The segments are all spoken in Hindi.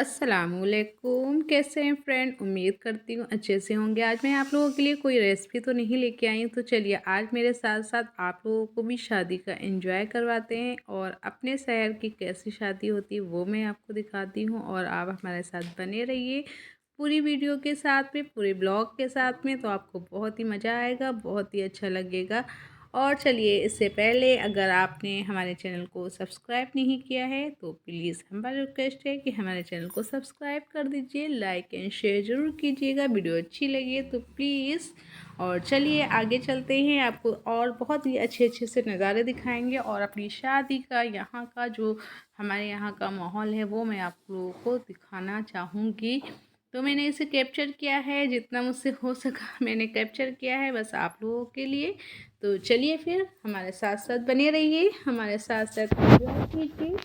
अस्सलामुअलैकुम। कैसे हैं फ्रेंड? उम्मीद करती हूँ अच्छे से होंगे। आज मैं आप लोगों के लिए कोई रेसिपी तो नहीं लेके आई हूँ, तो चलिए आज मेरे साथ साथ आप लोगों को भी शादी का एंजॉय करवाते हैं और अपने शहर की कैसी शादी होती है वो मैं आपको दिखाती हूँ। और आप हमारे साथ बने रहिए पूरी वीडियो के साथ में, पूरे ब्लॉग के साथ में, तो आपको बहुत ही मज़ा आएगा, बहुत ही अच्छा लगेगा। और चलिए इससे पहले अगर आपने हमारे चैनल को सब्सक्राइब नहीं किया है तो प्लीज़ हमारा रिक्वेस्ट है कि हमारे चैनल को सब्सक्राइब कर दीजिए, लाइक एंड शेयर ज़रूर कीजिएगा। वीडियो अच्छी लगी तो प्लीज़। और चलिए आगे चलते हैं, आपको और बहुत ही अच्छे अच्छे से नज़ारे दिखाएंगे और अपनी शादी का यहाँ का जो हमारे यहाँ का माहौल है वो मैं आप लोगों को दिखाना चाहूँगी। तो मैंने इसे कैप्चर किया है, जितना मुझसे हो सका मैंने कैप्चर किया है बस आप लोगों के लिए। तो चलिए फिर हमारे साथ साथ बने रहिए, हमारे साथ साथ एंजॉय कीजिए।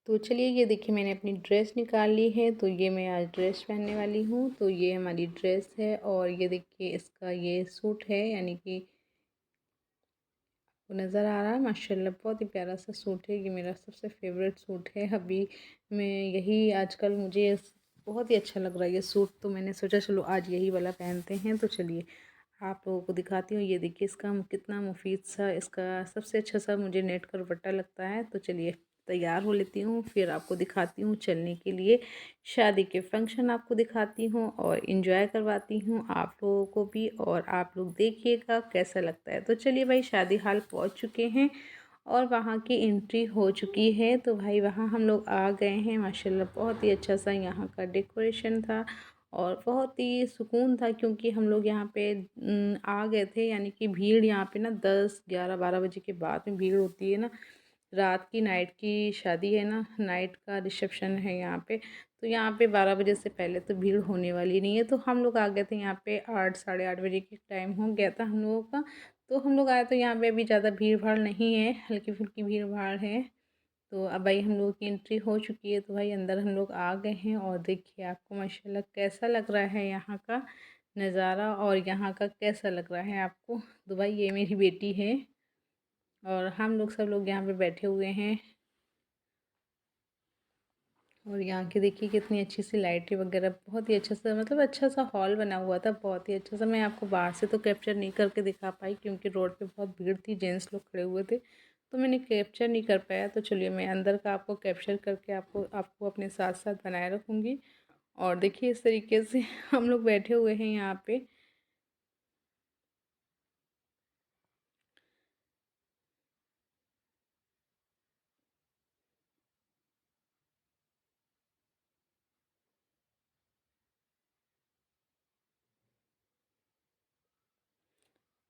तो चलिए ये देखिए मैंने अपनी ड्रेस निकाल ली है, तो ये मैं आज ड्रेस पहनने वाली हूँ। तो ये हमारी ड्रेस है और ये देखिए इसका ये सूट है, यानी कि वो नज़र आ रहा है माशाल्लाह बहुत ही प्यारा सा सूट है। ये मेरा सबसे फेवरेट सूट है। अभी मैं यही आजकल मुझे बहुत ही अच्छा लग रहा है ये सूट, तो मैंने सोचा चलो आज यही वाला पहनते हैं। तो चलिए आप लोगों को दिखाती हूँ। ये देखिए इसका कितना मुफीद सा, इसका सबसे अच्छा सा मुझे नेट का दुपट्टा लगता है। तो चलिए तैयार हो लेती हूँ, फिर आपको दिखाती हूँ चलने के लिए। शादी के फंक्शन आपको दिखाती हूँ और इन्जॉय करवाती हूँ आप लोगों को भी, और आप लोग देखिएगा कैसा लगता है। तो चलिए भाई शादी हाल पहुँच चुके हैं और वहाँ की एंट्री हो चुकी है। तो भाई वहाँ हम लोग आ गए हैं। माशाल्लाह बहुत ही अच्छा सा यहाँ का डेकोरेशन था और बहुत ही सुकून था, क्योंकि हम लोग यहाँ पे आ गए थे, यानी कि भीड़ यहाँ पे ना 10 11 12 बजे के बाद में भीड़ होती है ना। रात की नाइट की शादी है ना, नाइट का रिसेप्शन है यहाँ पे। तो यहाँ पे 12 बजे से पहले तो भीड़ होने वाली नहीं है। तो हम लोग आ गए थे यहाँ पे 8 साढ़े 8 बजे की टाइम हो गया था हम लोगों का। तो हम लोग आए तो यहाँ पे अभी ज़्यादा भीड़ भाड़ नहीं है, हल्की फुल्की भीड़ भाड़ है। तो अब भाई हम लोगों की एंट्री हो चुकी है, तो भाई अंदर हम लोग आ गए हैं। और देखिए आपको माशाल्लाह कैसा लग रहा है यहाँ का नज़ारा, और यहाँ का कैसा लग रहा है आपको। तो भाई ये मेरी बेटी है और हम लोग सब लोग यहाँ पे बैठे हुए हैं। और यहाँ की देखिए कितनी अच्छी सी लाइटें वगैरह, बहुत ही अच्छा सा, मतलब अच्छा सा हॉल बना हुआ था, बहुत ही अच्छा सा। मैं आपको बाहर से तो कैप्चर नहीं करके दिखा पाई, क्योंकि रोड पे बहुत भीड़ थी, जेंट्स लोग खड़े हुए थे, तो मैंने कैप्चर नहीं कर पाया। तो चलिए मैं अंदर का आपको कैप्चर करके आपको आपको अपने साथ साथ बनाए रखूँगी। और देखिए इस तरीके से हम लोग बैठे हुए हैं यहाँ पे।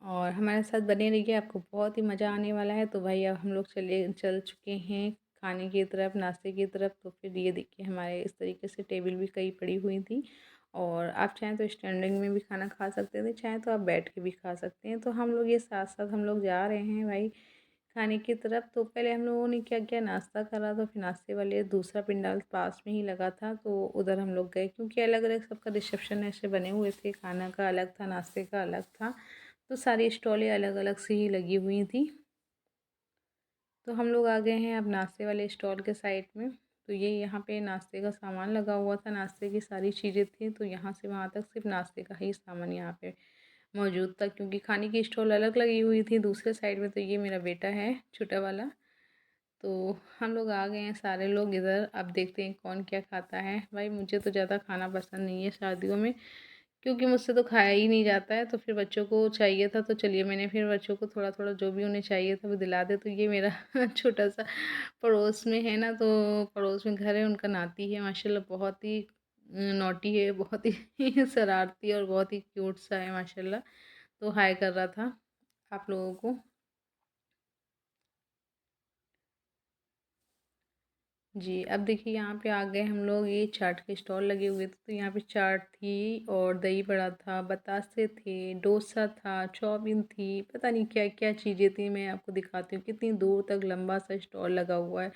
और हमारे साथ बने रहिए, आपको बहुत ही मज़ा आने वाला है। तो भाई अब हम लोग चल चुके हैं खाने की तरफ, नाश्ते की तरफ। तो फिर ये देखिए हमारे इस तरीके से टेबल भी कई पड़ी हुई थी, और आप चाहें तो स्टैंडिंग में भी खाना खा सकते थे, चाहें तो आप बैठ के भी खा सकते हैं। तो हम लोग ये साथ साथ हम लोग जा रहे हैं भाई खाने की तरफ। तो पहले हम लोगों ने क्या किया, नाश्ता करा। तो फिर नाश्ते वाले दूसरा पंडाल पास में ही लगा था, तो उधर हम लोग गए, क्योंकि अलग अलग सबका रिसेप्शन ऐसे बने हुए थे, खाना का अलग था, नाश्ते का अलग था। तो सारी स्टॉलें अलग अलग से ही लगी हुई थी। तो हम लोग आ गए हैं अब नाश्ते वाले स्टॉल के साइड में। तो ये यहाँ पे नाश्ते का सामान लगा हुआ था, नाश्ते की सारी चीज़ें थी। तो यहाँ से वहाँ तक सिर्फ नाश्ते का ही सामान यहाँ पे मौजूद था, क्योंकि खाने की स्टॉल अलग लगी हुई थी दूसरे साइड में। तो ये मेरा बेटा है छोटा वाला। तो हम लोग आ गए हैं सारे लोग इधर। अब देखते हैं कौन क्या खाता है। भाई मुझे तो ज़्यादा खाना पसंद नहीं है शादियों में, क्योंकि मुझसे तो खाया ही नहीं जाता है। तो फिर बच्चों को चाहिए था, तो चलिए मैंने फिर बच्चों को थोड़ा थोड़ा जो भी उन्हें चाहिए था वो दिला दे। तो ये मेरा छोटा सा पड़ोस में है ना, तो पड़ोस में घर है, उनका नाती है माशाल्लाह, बहुत ही नॉटी है, बहुत ही शरारती और बहुत ही क्यूट सा है माशाल्लाह। तो हाय कर रहा था आप लोगों को। जी, अब देखिए यहाँ पे आ गए हम लोग, ये चाट के स्टॉल लगे हुए थे। तो यहाँ पे चाट थी और दही बड़ा था, बतासे थे, डोसा था, चाउमीन थी, पता नहीं क्या क्या चीज़ें थी। मैं आपको दिखाती हूँ कितनी दूर तक लंबा सा स्टॉल लगा हुआ है।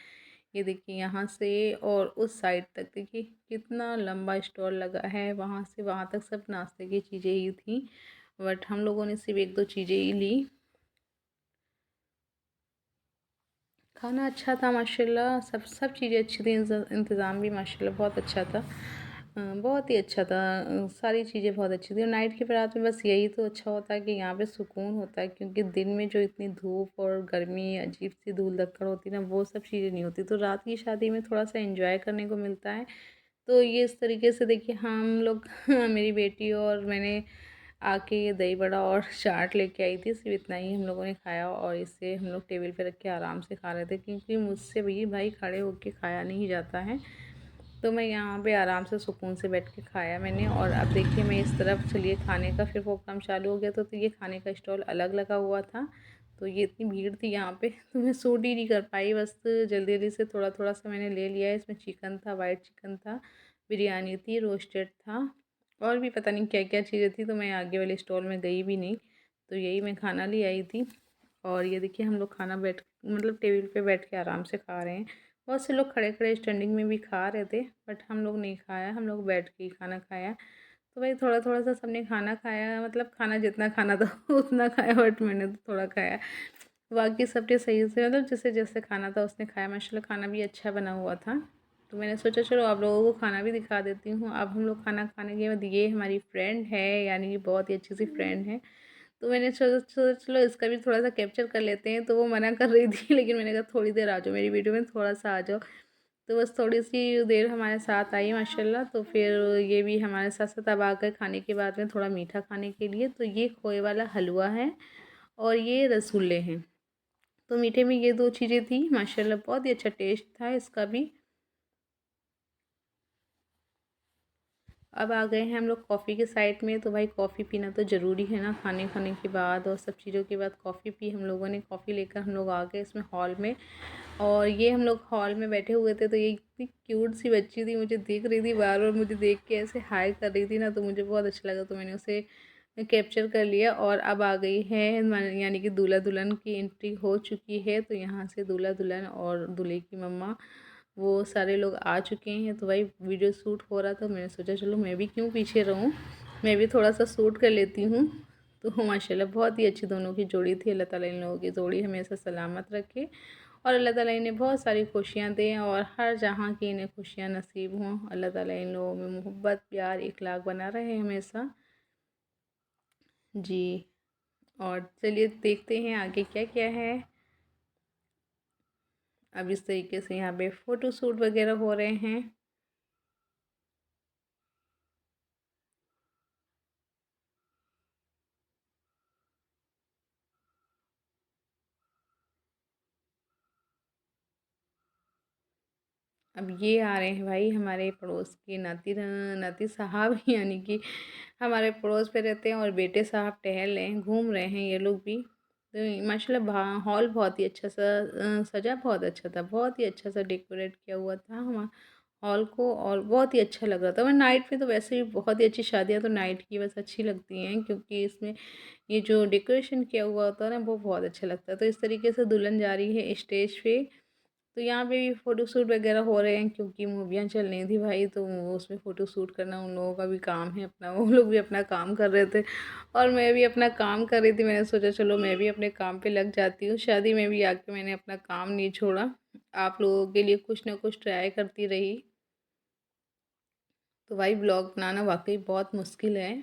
ये देखिए यहाँ से और उस साइड तक देखिए कितना लंबा स्टॉल लगा है, वहाँ से वहाँ तक सब नाश्ते की चीज़ें ही थी, बट हम लोगों ने सिर्फ एक दो चीज़ें ही ली। खाना अच्छा था माशाल्लाह, सब चीज़ें अच्छी थी, इंतज़ाम भी माशाल्लाह बहुत अच्छा था। बहुत ही अच्छा था। सारी चीज़ें बहुत अच्छी थी और नाइट की बारात में बस यही तो अच्छा होता है कि यहाँ पे सुकून होता है, क्योंकि दिन में जो इतनी धूप और गर्मी अजीब सी धूल धक्कड़ होती है ना, वो सब चीज़ें नहीं होती, तो रात की शादी में थोड़ा सा एंजॉय करने को मिलता है। तो ये इस तरीके से देखिए हम लोग मेरी बेटी और मैंने आके ये दही बड़ा और चाट लेके आई थी, सिर्फ इतना ही हम लोगों ने खाया और इसे हम लोग टेबल पे रख के आराम से खा रहे थे, क्योंकि मुझसे भी भाई खड़े होके खाया नहीं जाता है। तो मैं यहाँ पे आराम से सुकून से बैठ के खाया मैंने। और अब देखिए मैं इस तरफ चलिए खाने का फिर प्रोग्राम चालू हो गया, तो ये खाने का स्टॉल अलग लगा हुआ था, तो ये इतनी भीड़ थी यहाँ पे तो मैं शूट ही नहीं कर पाई, बस जल्दी जल्दी से थोड़ा थोड़ा सा मैंने ले लिया है। इसमें चिकन था, वाइट चिकन था, बिरयानी थी, रोस्टेड था और भी पता नहीं क्या क्या चीज़ें थी, तो मैं आगे वाले स्टॉल में गई भी नहीं, तो यही मैं खाना ले आई थी। और ये देखिए हम लोग खाना बैठ मतलब टेबल पे बैठ के आराम से खा रहे हैं। बहुत से लोग खड़े खड़े स्टैंडिंग में भी खा रहे थे, बट हम लोग नहीं खाया, हम लोग बैठ के ही खाना खाया। तो भाई थोड़ा थोड़ा सा सबने खाना खाया, मतलब खाना जितना खाना था उतना खाया, बट मैंने तो थोड़ा खाया। बाकी सबने सही से मतलब जैसे जैसे खाना था उसने खाया, माशाल्लाह खाना भी अच्छा बना हुआ था। तो मैंने सोचा चलो आप लोगों को खाना भी दिखा देती हूँ। अब हम लोग खाना खाने के बाद, ये हमारी फ्रेंड है, यानी कि बहुत ही अच्छी सी फ्रेंड है, तो मैंने सोचा चलो इसका भी थोड़ा सा कैप्चर कर लेते हैं। तो वो मना कर रही थी लेकिन मैंने कहा थोड़ी देर आ जाओ मेरी वीडियो में, थोड़ा सा आ जाओ। तो बस थोड़ी सी देर हमारे साथ आई माशाल्लाह। तो फिर ये भी हमारे साथ साथ अब आ गए खाने के बाद में थोड़ा मीठा खाने के लिए। तो ये खोए वाला हलवा है और ये रसगुल्ले हैं। तो मीठे में ये दो चीज़ें थी माशाल्लाह, बहुत ही अच्छा टेस्ट था इसका भी। अब आ गए हैं हम लोग कॉफ़ी के साइड में। तो भाई कॉफ़ी पीना तो ज़रूरी है ना, खाने खाने के बाद और सब चीज़ों के बाद कॉफ़ी पी हम लोगों ने। कॉफ़ी लेकर हम लोग आ गए इसमें हॉल में, और ये हम लोग हॉल में बैठे हुए थे। तो ये इतनी क्यूट सी बच्ची थी, मुझे देख रही थी बार बार, मुझे देख के ऐसे हाय कर रही थी ना, तो मुझे बहुत अच्छा लगा, तो मैंने उसे कैप्चर कर लिया। और अब आ गई है यानी कि दूल्हा दुल्हन की एंट्री हो चुकी है। तो यहाँ से दूल्हा दुल्हन और दूल्हे की मम्मा वो सारे लोग आ चुके हैं। तो भाई वीडियो शूट हो रहा था, मैंने सोचा चलो मैं भी क्यों पीछे रहूं, मैं भी थोड़ा सा शूट कर लेती हूँ। तो माशाल्लाह बहुत ही अच्छी दोनों की जोड़ी थी। अल्लाह ताला इन लोगों की जोड़ी हमेशा सलामत रखे और अल्लाह ताला इन्हें बहुत सारी खुशियाँ दें और हर जहाँ की इन्हें खुशियाँ नसीब हों। अल्लाह ताला इन लोगों में मोहब्बत प्यार इखलाक बना रहे हमेशा जी। और चलिए देखते हैं आगे क्या क्या है। अब इस तरीके से यहाँ पे फ़ोटो शूट वगैरह हो रहे हैं। अब ये आ रहे हैं भाई हमारे पड़ोस के नाती साहब यानी कि हमारे पड़ोस पे रहते हैं, और बेटे साहब टहल रहे हैं, घूम रहे हैं ये लोग भी। तो माशाल्लाह हॉल बहुत ही अच्छा सा सजा, बहुत अच्छा था, बहुत ही अच्छा सा डेकोरेट किया हुआ था हम हॉल को, और बहुत ही अच्छा लग रहा था। और नाइट में तो वैसे भी बहुत ही अच्छी शादियाँ तो नाइट की बस अच्छी लगती हैं, क्योंकि इसमें ये जो डेकोरेशन किया हुआ होता है ना, वो बहुत अच्छा लगता है। तो इस तरीके से दुल्हन जा रही है स्टेज पे। तो यहाँ पे भी फ़ोटो शूट वगैरह हो रहे हैं, क्योंकि मूवियाँ चल रही थी भाई, तो उसमें फ़ोटो शूट करना उन लोगों का भी काम है अपना, वो लोग भी अपना काम कर रहे थे और मैं भी अपना काम कर रही थी। मैंने सोचा चलो मैं भी अपने काम पे लग जाती हूँ। शादी में भी आके मैंने अपना काम नहीं छोड़ा, आप लोगों के लिए कुछ ना कुछ ट्राई करती रही। तो भाई ब्लॉग बनाना वाकई बहुत मुश्किल है,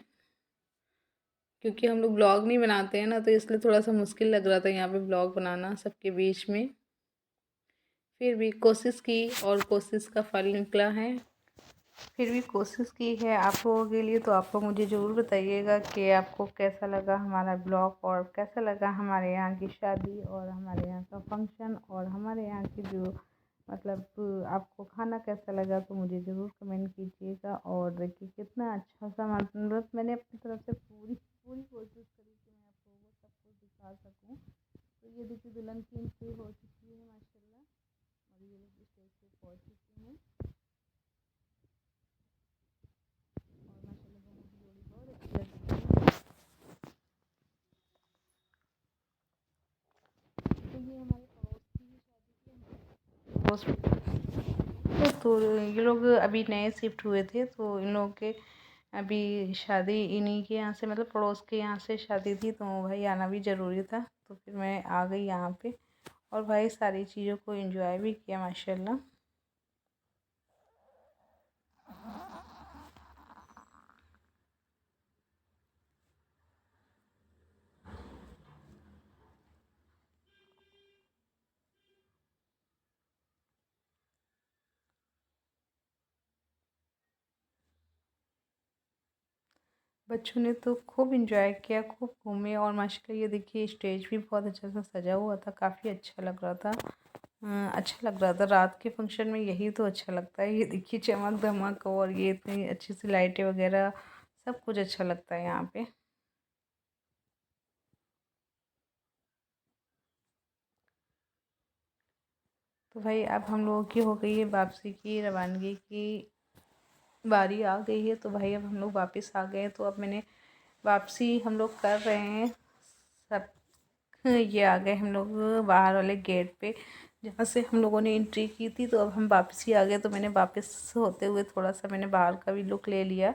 क्योंकि हम लोग ब्लॉग नहीं बनाते हैं ना, तो इसलिए थोड़ा सा मुश्किल लग रहा था यहाँ पे ब्लॉग बनाना सबके बीच में। फिर भी कोशिश की और कोशिश का फल निकला है। फिर भी कोशिश की है आप लोगों के लिए। तो आप लोग मुझे ज़रूर बताइएगा कि आपको कैसा लगा हमारा ब्लॉग, और कैसा लगा हमारे यहाँ की शादी और हमारे यहाँ का फंक्शन, और हमारे यहाँ की जो मतलब आपको खाना कैसा लगा, तो मुझे ज़रूर कमेंट कीजिएगा। और देखिए कितना अच्छा सा मतलब मैंने अपनी तरफ से पूरी पूरी कोशिश करी कि मैं आप लोगों को सब कुछ दिखा सकूँ। तो ये देखिए दुल्हन की एंट्री हो चुकी है माशाल्लाह, और ये लोग स्टेज पे पहुँच चुके हैं, और माशाल्लाह दोनों की जोड़ी बहुत अच्छी लग रही है। तो ये हमारे पड़ोस की ही शादी थी, पड़ोस तो ये लोग अभी नए शिफ्ट हुए थे, तो इन लोगों के अभी शादी इन्हीं के यहाँ से, मतलब पड़ोस के यहाँ से शादी थी, तो भाई आना भी ज़रूरी था। तो फिर मैं आ गई यहाँ पे, और भाई सारी चीज़ों को एंजॉय भी किया माशाल्लाह। बच्चों ने तो खूब एंजॉय किया, खूब घूमे, और माशाल्लाह ये देखिए स्टेज भी बहुत अच्छा सा सजा हुआ था, काफ़ी अच्छा लग रहा था। अच्छा लग रहा था। रात के फंक्शन में यही तो अच्छा लगता है। ये देखिए चमक धमक, और ये इतनी अच्छी सी लाइटें वगैरह, सब कुछ अच्छा लगता है यहाँ पे। तो भाई अब हम लोगों की हो गई है वापसी की, रवानगी की बारी आ गई है। तो भाई अब हम लोग वापस आ गए हैं, तो अब मैंने वापसी हम लोग कर रहे हैं सब। ये आ गए हम लोग बाहर वाले गेट पे, जहाँ से हम लोगों ने एंट्री की थी। तो अब हम वापसी आ गए, तो मैंने वापस होते हुए थोड़ा सा मैंने बाहर का भी लुक ले लिया,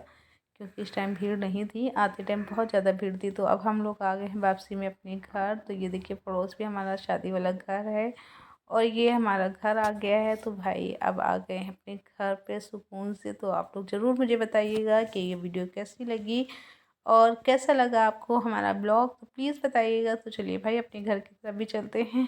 क्योंकि इस टाइम भीड़ नहीं थी, आते टाइम बहुत ज़्यादा भीड़ थी। तो अब हम लोग आ गए हैं वापसी में अपने घर। तो ये देखिए पड़ोस भी हमारा शादी वाला घर है, और ये हमारा घर आ गया है। तो भाई अब आ गए हैं अपने घर पे सुकून से। तो आप लोग ज़रूर मुझे बताइएगा कि ये वीडियो कैसी लगी, और कैसा लगा आपको हमारा ब्लॉग, तो प्लीज़ बताइएगा। तो चलिए भाई अपने घर की तरफ भी चलते हैं।